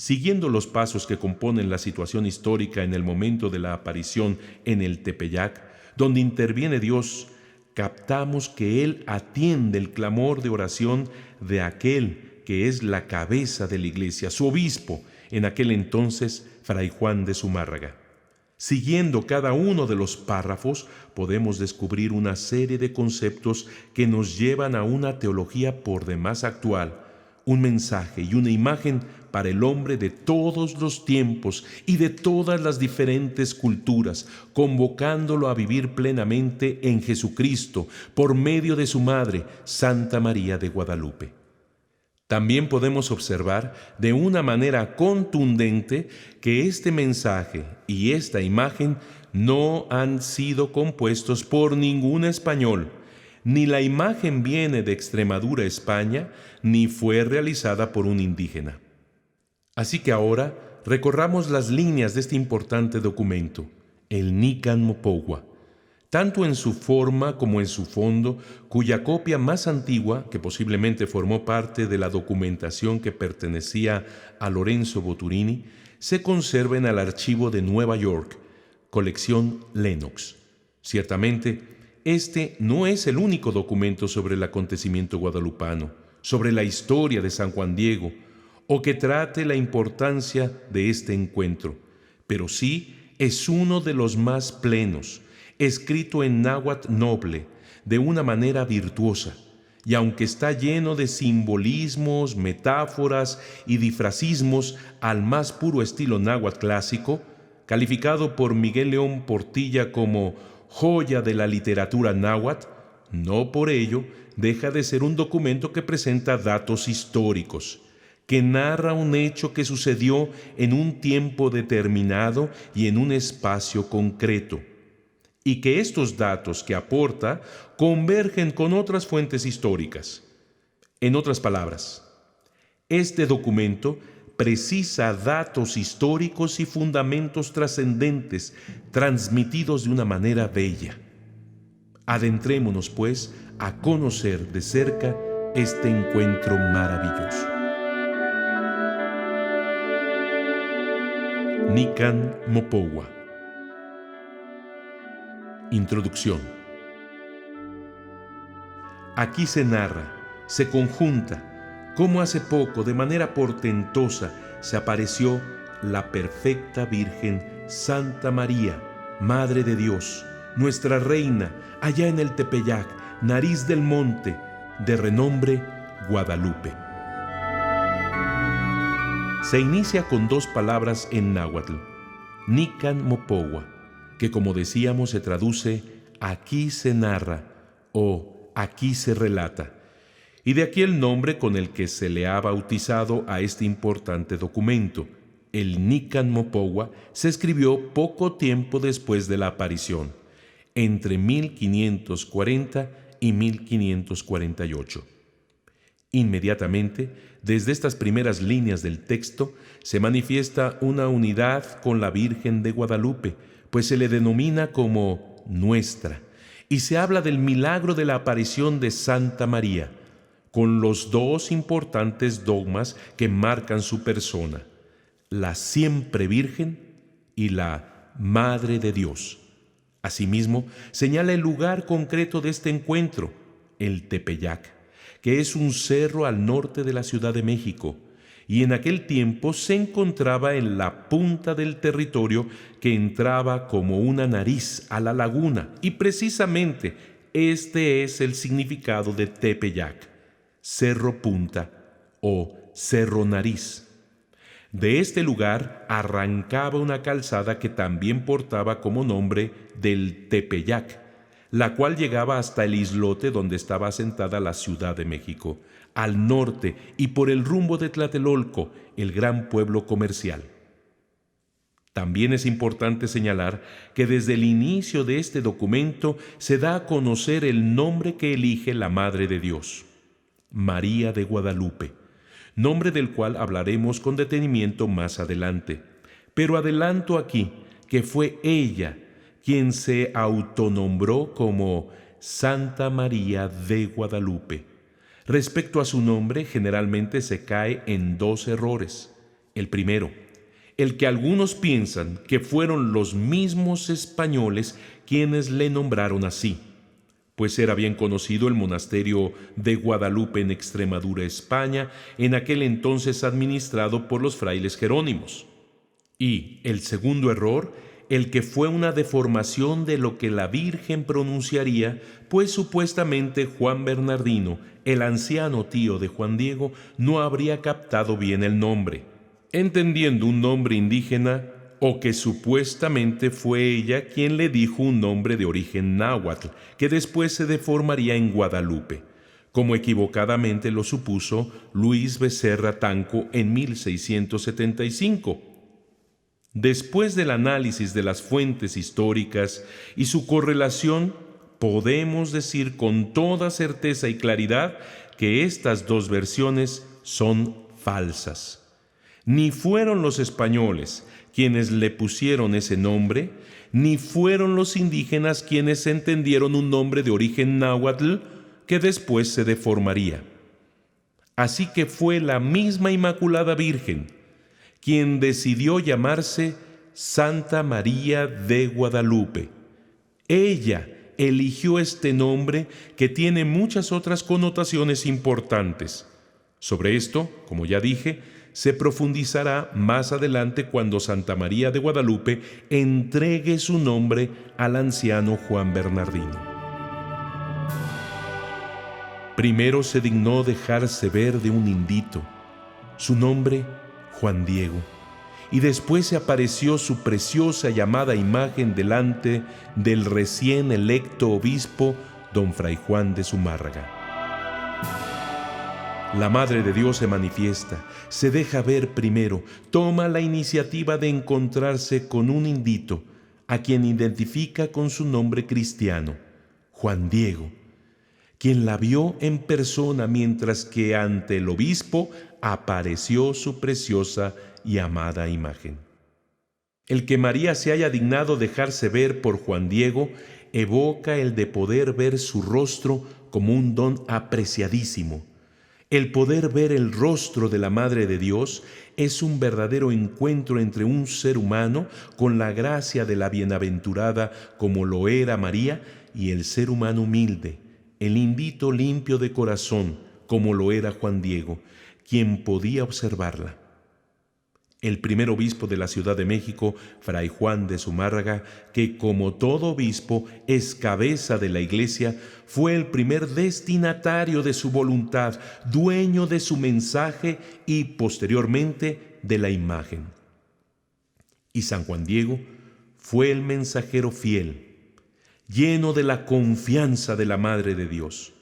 Siguiendo los pasos que componen la situación histórica en el momento de la aparición en el Tepeyac, donde interviene Dios, captamos que Él atiende el clamor de oración de aquel que es la cabeza de la iglesia, su obispo, en aquel entonces Fray Juan de Zumárraga. Siguiendo cada uno de los párrafos, podemos descubrir una serie de conceptos que nos llevan a una teología por demás actual, un mensaje y una imagen para el hombre de todos los tiempos y de todas las diferentes culturas, convocándolo a vivir plenamente en Jesucristo por medio de su Madre, Santa María de Guadalupe. También podemos observar de una manera contundente que este mensaje y esta imagen no han sido compuestos por ningún español, ni la imagen viene de Extremadura, España, ni fue realizada por un indígena. Así que ahora recorramos las líneas de este importante documento, el Nican Mopogua, tanto en su forma como en su fondo, cuya copia más antigua, que posiblemente formó parte de la documentación que pertenecía a Lorenzo Boturini, se conserva en el archivo de Nueva York, colección Lenox. Ciertamente, este no es el único documento sobre el acontecimiento guadalupano, sobre la historia de San Juan Diego, o que trate la importancia de este encuentro, pero sí es uno de los más plenos, escrito en náhuatl noble, de una manera virtuosa, y aunque está lleno de simbolismos, metáforas y difracismos al más puro estilo náhuatl clásico, calificado por Miguel León Portilla como joya de la literatura náhuatl, no por ello deja de ser un documento que presenta datos históricos, que narra un hecho que sucedió en un tiempo determinado y en un espacio concreto, y que estos datos que aporta convergen con otras fuentes históricas. En otras palabras, este documento precisa datos históricos y fundamentos trascendentes transmitidos de una manera bella. Adentrémonos, pues, a conocer de cerca este encuentro maravilloso. Nican Mopogua. Introducción. Aquí se narra, se conjunta, cómo hace poco, de manera portentosa, se apareció la perfecta Virgen Santa María, Madre de Dios, nuestra Reina, allá en el Tepeyac, nariz del monte, de renombre Guadalupe. Se inicia con dos palabras en náhuatl, Nican Mopogua, que como decíamos se traduce aquí se narra o aquí se relata, y de aquí el nombre con el que se le ha bautizado a este importante documento. El Nican Mopogua se escribió poco tiempo después de la aparición, entre 1540 y 1548. Inmediatamente, desde estas primeras líneas del texto, se manifiesta una unidad con la Virgen de Guadalupe, pues se le denomina como nuestra, y se habla del milagro de la aparición de Santa María, con los dos importantes dogmas que marcan su persona, la siempre Virgen y la Madre de Dios. Asimismo, señala el lugar concreto de este encuentro, el Tepeyac, que es un cerro al norte de la Ciudad de México, y en aquel tiempo se encontraba en la punta del territorio que entraba como una nariz a la laguna, y precisamente este es el significado de Tepeyac, cerro punta o cerro nariz. De este lugar arrancaba una calzada que también portaba como nombre del Tepeyac, la cual llegaba hasta el islote donde estaba asentada la Ciudad de México, al norte y por el rumbo de Tlatelolco, el gran pueblo comercial. También es importante señalar que desde el inicio de este documento se da a conocer el nombre que elige la Madre de Dios, María de Guadalupe, nombre del cual hablaremos con detenimiento más adelante. Pero adelanto aquí que fue ella quien se autonombró como Santa María de Guadalupe. Respecto a su nombre, generalmente se cae en dos errores. El primero, el que algunos piensan que fueron los mismos españoles quienes le nombraron así, pues era bien conocido el monasterio de Guadalupe en Extremadura, España, en aquel entonces administrado por los frailes jerónimos. Y el segundo error, el que fue una deformación de lo que la Virgen pronunciaría, pues supuestamente Juan Bernardino, el anciano tío de Juan Diego, no habría captado bien el nombre, entendiendo un nombre indígena, o que supuestamente fue ella quien le dijo un nombre de origen náhuatl, que después se deformaría en Guadalupe, como equivocadamente lo supuso Luis Becerra Tanco en 1675. Después del análisis de las fuentes históricas y su correlación, podemos decir con toda certeza y claridad que estas dos versiones son falsas. Ni fueron los españoles quienes le pusieron ese nombre, ni fueron los indígenas quienes entendieron un nombre de origen náhuatl que después se deformaría. Así que fue la misma Inmaculada Virgen quien decidió llamarse Santa María de Guadalupe. Ella eligió este nombre que tiene muchas otras connotaciones importantes. Sobre esto, como ya dije, se profundizará más adelante cuando Santa María de Guadalupe entregue su nombre al anciano Juan Bernardino. Primero se dignó dejarse ver de un indito, su nombre Juan Diego, y después se apareció su preciosa y amada imagen delante del recién electo obispo don Fray Juan de Zumárraga. La Madre de Dios se manifiesta, se deja ver primero, toma la iniciativa de encontrarse con un indito, a quien identifica con su nombre cristiano, Juan Diego, quien la vio en persona mientras que ante el obispo apareció su preciosa y amada imagen. El que María se haya dignado dejarse ver por Juan Diego evoca el de poder ver su rostro como un don apreciadísimo. El poder ver el rostro de la Madre de Dios es un verdadero encuentro entre un ser humano con la gracia de la bienaventurada como lo era María y el ser humano humilde, el indito limpio de corazón como lo era Juan Diego, quien podía observarla. El primer obispo de la Ciudad de México, Fray Juan de Zumárraga, que como todo obispo es cabeza de la Iglesia, fue el primer destinatario de su voluntad, dueño de su mensaje y posteriormente de la imagen. Y San Juan Diego fue el mensajero fiel, lleno de la confianza de la Madre de Dios.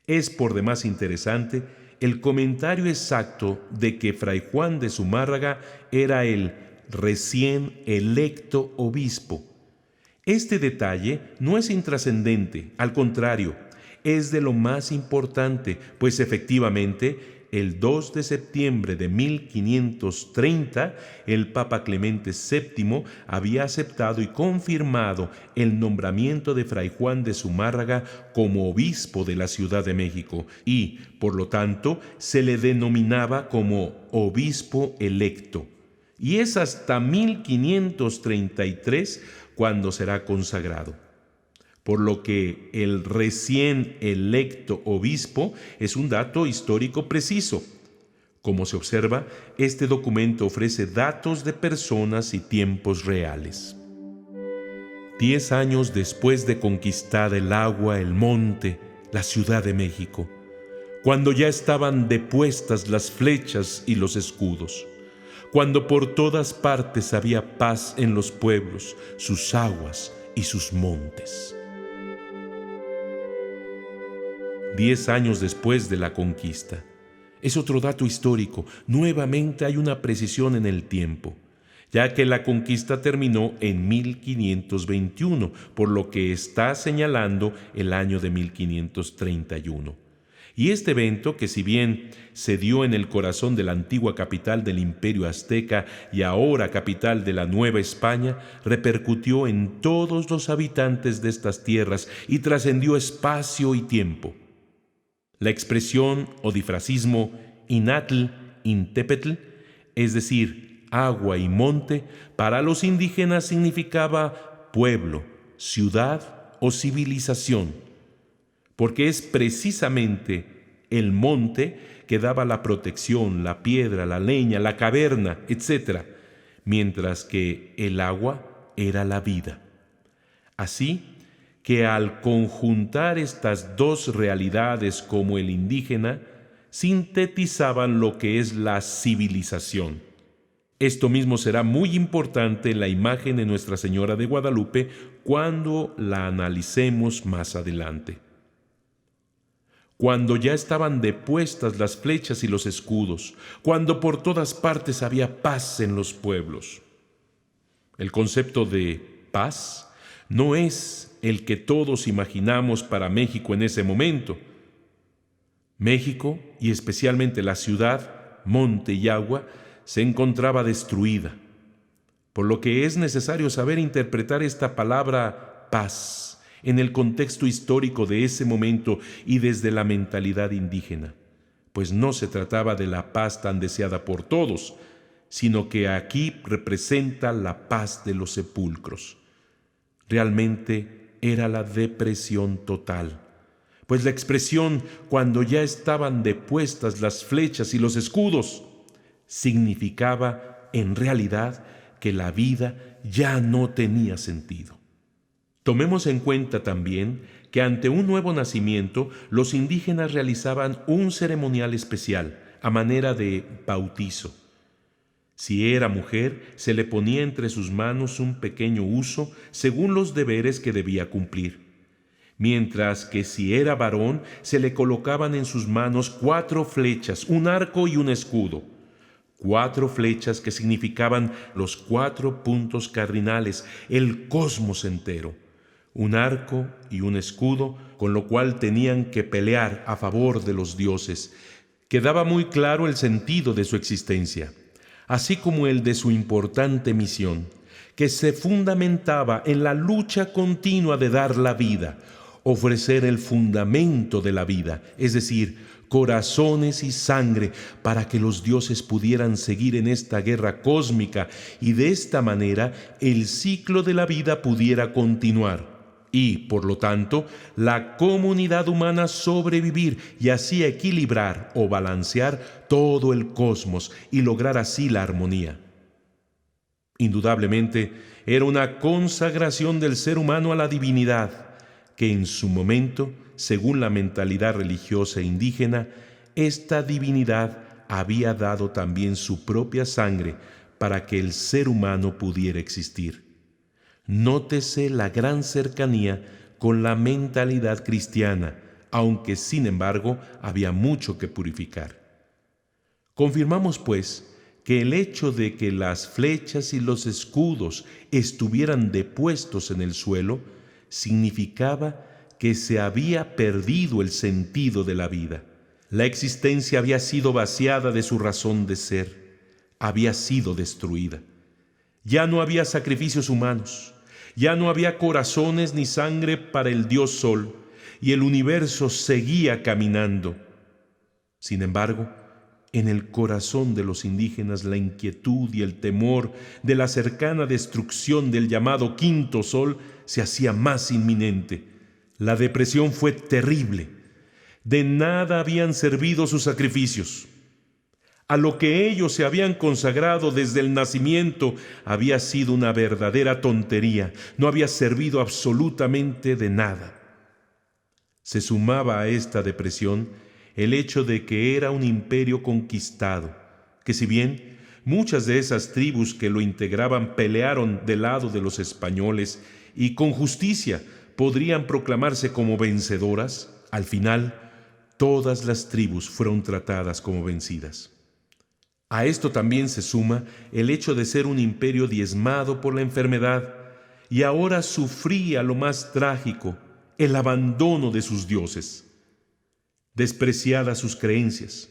Es por demás interesante el comentario exacto de que Fray Juan de Zumárraga era el recién electo obispo. Este detalle no es intrascendente, al contrario, es de lo más importante, pues efectivamente, el 2 de septiembre de 1530, el Papa Clemente VII había aceptado y confirmado el nombramiento de Fray Juan de Zumárraga como obispo de la Ciudad de México y, por lo tanto, se le denominaba como obispo electo. Y es hasta 1533 cuando será consagrado. Por lo que el recién electo obispo es un dato histórico preciso. Como se observa, este documento ofrece datos de personas y tiempos reales. 10 años después de conquistar el agua, el monte, la Ciudad de México, cuando ya estaban depuestas las flechas y los escudos, cuando por todas partes había paz en los pueblos, sus aguas y sus montes. 10 años después de la conquista. Es otro dato histórico. Nuevamente hay una precisión en el tiempo, ya que la conquista terminó en 1521, por lo que está señalando el año de 1531. Y este evento, que si bien se dio en el corazón de la antigua capital del Imperio Azteca y ahora capital de la Nueva España, repercutió en todos los habitantes de estas tierras y trascendió espacio y tiempo. La expresión o difracismo Inatl Intepetl es decir, agua y monte, para los indígenas significaba pueblo, ciudad o civilización, porque es precisamente el monte que daba la protección, la piedra, la leña, la caverna, etc., mientras que el agua era la vida. Así que al conjuntar estas dos realidades como el indígena, sintetizaban lo que es la civilización. Esto mismo será muy importante en la imagen de Nuestra Señora de Guadalupe cuando la analicemos más adelante. Cuando ya estaban depuestas las flechas y los escudos, cuando por todas partes había paz en los pueblos. El concepto de paz no es el que todos imaginamos para México en ese momento. México, y especialmente la ciudad, monte y agua, se encontraba destruida, por lo que es necesario saber interpretar esta palabra paz en el contexto histórico de ese momento y desde la mentalidad indígena, pues no se trataba de la paz tan deseada por todos, sino que aquí representa la paz de los sepulcros. Realmente era la depresión total, pues la expresión cuando ya estaban depuestas las flechas y los escudos significaba en realidad que la vida ya no tenía sentido. Tomemos en cuenta también que ante un nuevo nacimiento los indígenas realizaban un ceremonial especial a manera de bautizo. Si era mujer, se le ponía entre sus manos un pequeño huso según los deberes que debía cumplir, mientras que si era varón, se le colocaban en sus manos 4 flechas, un arco y un escudo. 4 flechas que significaban los 4 puntos cardinales, el cosmos entero. Un arco y un escudo, con lo cual tenían que pelear a favor de los dioses. Quedaba muy claro el sentido de su existencia, así como el de su importante misión, que se fundamentaba en la lucha continua de dar la vida, ofrecer el fundamento de la vida, es decir, corazones y sangre para que los dioses pudieran seguir en esta guerra cósmica y de esta manera el ciclo de la vida pudiera continuar y, por lo tanto, la comunidad humana sobrevivir y así equilibrar o balancear todo el cosmos y lograr así la armonía. Indudablemente, era una consagración del ser humano a la divinidad, que en su momento, según la mentalidad religiosa indígena, esta divinidad había dado también su propia sangre para que el ser humano pudiera existir. Nótese la gran cercanía con la mentalidad cristiana, aunque sin embargo había mucho que purificar. Confirmamos, pues, que el hecho de que las flechas y los escudos estuvieran depuestos en el suelo significaba que se había perdido el sentido de la vida. La existencia había sido vaciada de su razón de ser, había sido destruida. Ya no había sacrificios humanos, ya no había corazones ni sangre para el dios Sol, y el universo seguía caminando. Sin embargo, en el corazón de los indígenas la inquietud y el temor de la cercana destrucción del llamado quinto sol se hacía más inminente. La depresión fue terrible. De nada habían servido sus sacrificios. A lo que ellos se habían consagrado desde el nacimiento había sido una verdadera tontería, no había servido absolutamente de nada. Se sumaba a esta depresión el hecho de que era un imperio conquistado, que si bien muchas de esas tribus que lo integraban pelearon del lado de los españoles y con justicia podrían proclamarse como vencedoras, al final todas las tribus fueron tratadas como vencidas. A esto también se suma el hecho de ser un imperio diezmado por la enfermedad y ahora sufría lo más trágico, el abandono de sus dioses. Despreciadas sus creencias,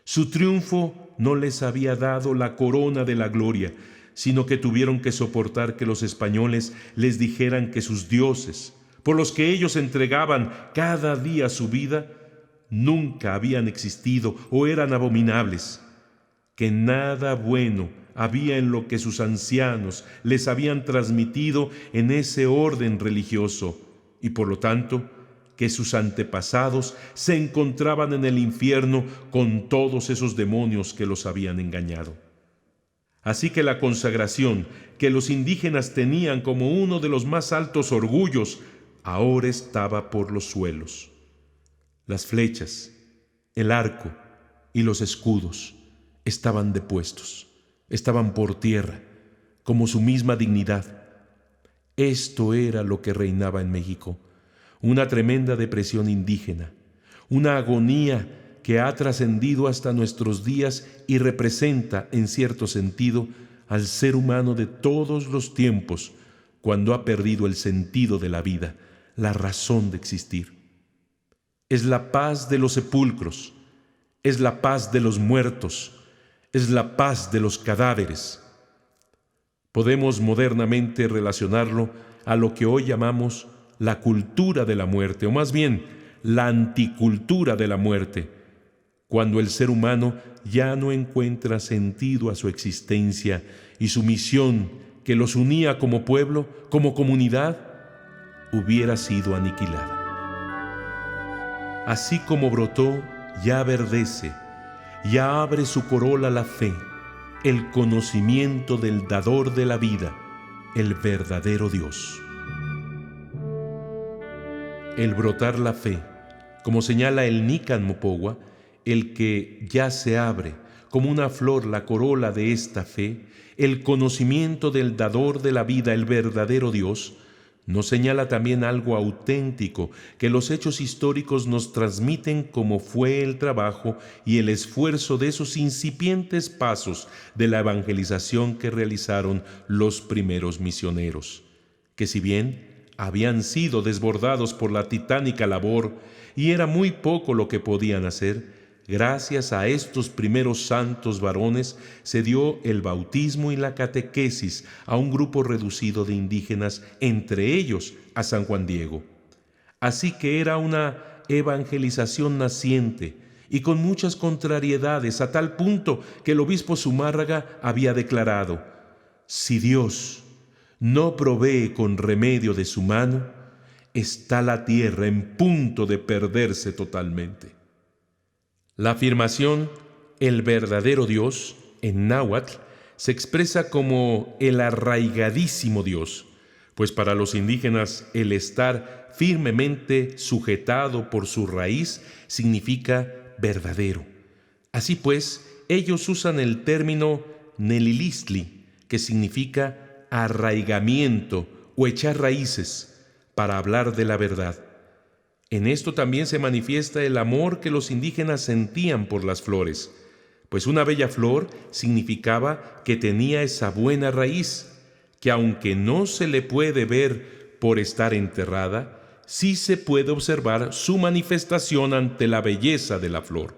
su triunfo no les había dado la corona de la gloria, sino que tuvieron que soportar que los españoles les dijeran que sus dioses, por los que ellos entregaban cada día su vida, nunca habían existido o eran abominables. que nada bueno había en lo que sus ancianos les habían transmitido en ese orden religioso, y por lo tanto, que sus antepasados se encontraban en el infierno con todos esos demonios que los habían engañado. Así que la consagración que los indígenas tenían como uno de los más altos orgullos, ahora estaba por los suelos. Las flechas, el arco y los escudos estaban depuestos, estaban por tierra, como su misma dignidad. Esto era lo que reinaba en México, una tremenda depresión indígena, una agonía que ha trascendido hasta nuestros días y representa, en cierto sentido, al ser humano de todos los tiempos, cuando ha perdido el sentido de la vida, la razón de existir. Es la paz de los sepulcros, es la paz de los muertos, es la paz de los cadáveres. Podemos modernamente relacionarlo a lo que hoy llamamos la cultura de la muerte, o más bien, la anticultura de la muerte, cuando el ser humano ya no encuentra sentido a su existencia y su misión que los unía como pueblo, como comunidad, hubiera sido aniquilada. Así como brotó, ya verdece, ya abre su corola la fe, el conocimiento del dador de la vida, el verdadero Dios. El brotar la fe, como señala el Nican Mopogua, el que ya se abre, como una flor la corola de esta fe, el conocimiento del dador de la vida, el verdadero Dios, nos señala también algo auténtico que los hechos históricos nos transmiten, como fue el trabajo y el esfuerzo de esos incipientes pasos de la evangelización que realizaron los primeros misioneros, que si bien habían sido desbordados por la titánica labor y era muy poco lo que podían hacer, gracias a estos primeros santos varones se dio el bautismo y la catequesis a un grupo reducido de indígenas, entre ellos a San Juan Diego. Así que era una evangelización naciente y con muchas contrariedades, a tal punto que el obispo Zumárraga había declarado: si Dios no provee con remedio de su mano, está la tierra en punto de perderse totalmente. La afirmación «el verdadero Dios» en náhuatl se expresa como el arraigadísimo Dios, pues para los indígenas el estar firmemente sujetado por su raíz significa verdadero. Así pues, ellos usan el término nelilistli, que significa arraigamiento o echar raíces, para hablar de la verdad. En esto también se manifiesta el amor que los indígenas sentían por las flores, pues una bella flor significaba que tenía esa buena raíz, que aunque no se le puede ver por estar enterrada, sí se puede observar su manifestación ante la belleza de la flor.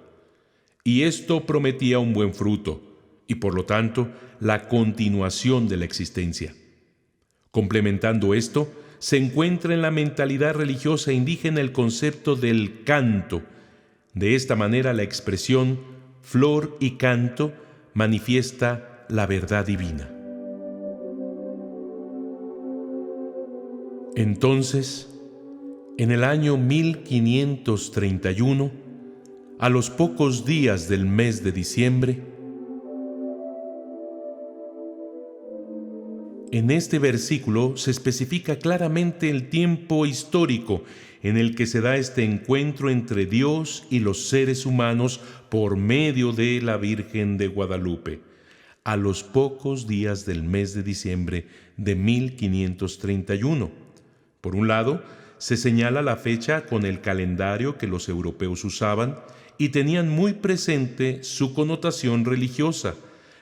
Y esto prometía un buen fruto, y por lo tanto, la continuación de la existencia. Complementando esto, se encuentra en la mentalidad religiosa indígena el concepto del canto. De esta manera, la expresión flor y canto manifiesta la verdad divina. Entonces, en el año 1531, a los pocos días del mes de diciembre, en este versículo se especifica claramente el tiempo histórico en el que se da este encuentro entre Dios y los seres humanos por medio de la Virgen de Guadalupe, a los pocos días del mes de diciembre de 1531. Por un lado, se señala la fecha con el calendario que los europeos usaban y tenían muy presente su connotación religiosa,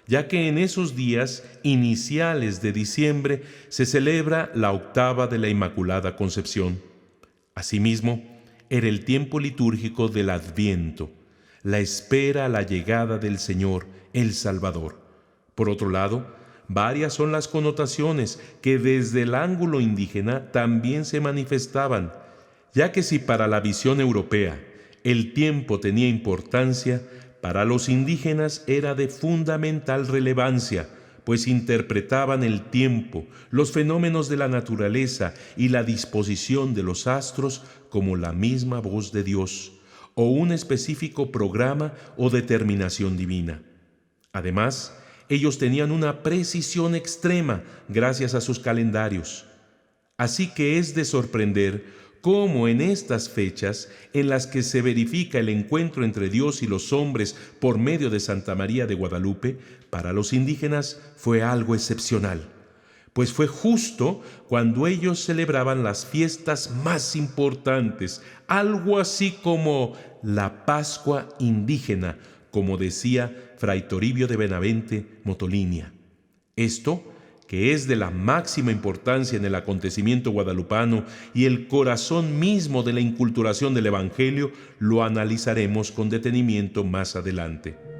ya que en esos días iniciales de diciembre se celebra la octava de la Inmaculada Concepción. Asimismo, era el tiempo litúrgico del Adviento, la espera a la llegada del Señor, el Salvador. Por otro lado, varias son las connotaciones que desde el ángulo indígena también se manifestaban, ya que si para la visión europea el tiempo tenía importancia, para los indígenas era de fundamental relevancia, pues interpretaban el tiempo, los fenómenos de la naturaleza y la disposición de los astros como la misma voz de Dios, o un específico programa o determinación divina. Además, ellos tenían una precisión extrema gracias a sus calendarios. Así que es de sorprender cómo en estas fechas en las que se verifica el encuentro entre Dios y los hombres por medio de Santa María de Guadalupe, para los indígenas fue algo excepcional, pues fue justo cuando ellos celebraban las fiestas más importantes, algo así como la Pascua indígena, como decía Fray Toribio de Benavente Motolinia. Esto, que es de la máxima importancia en el acontecimiento guadalupano y el corazón mismo de la inculturación del Evangelio, lo analizaremos con detenimiento más adelante.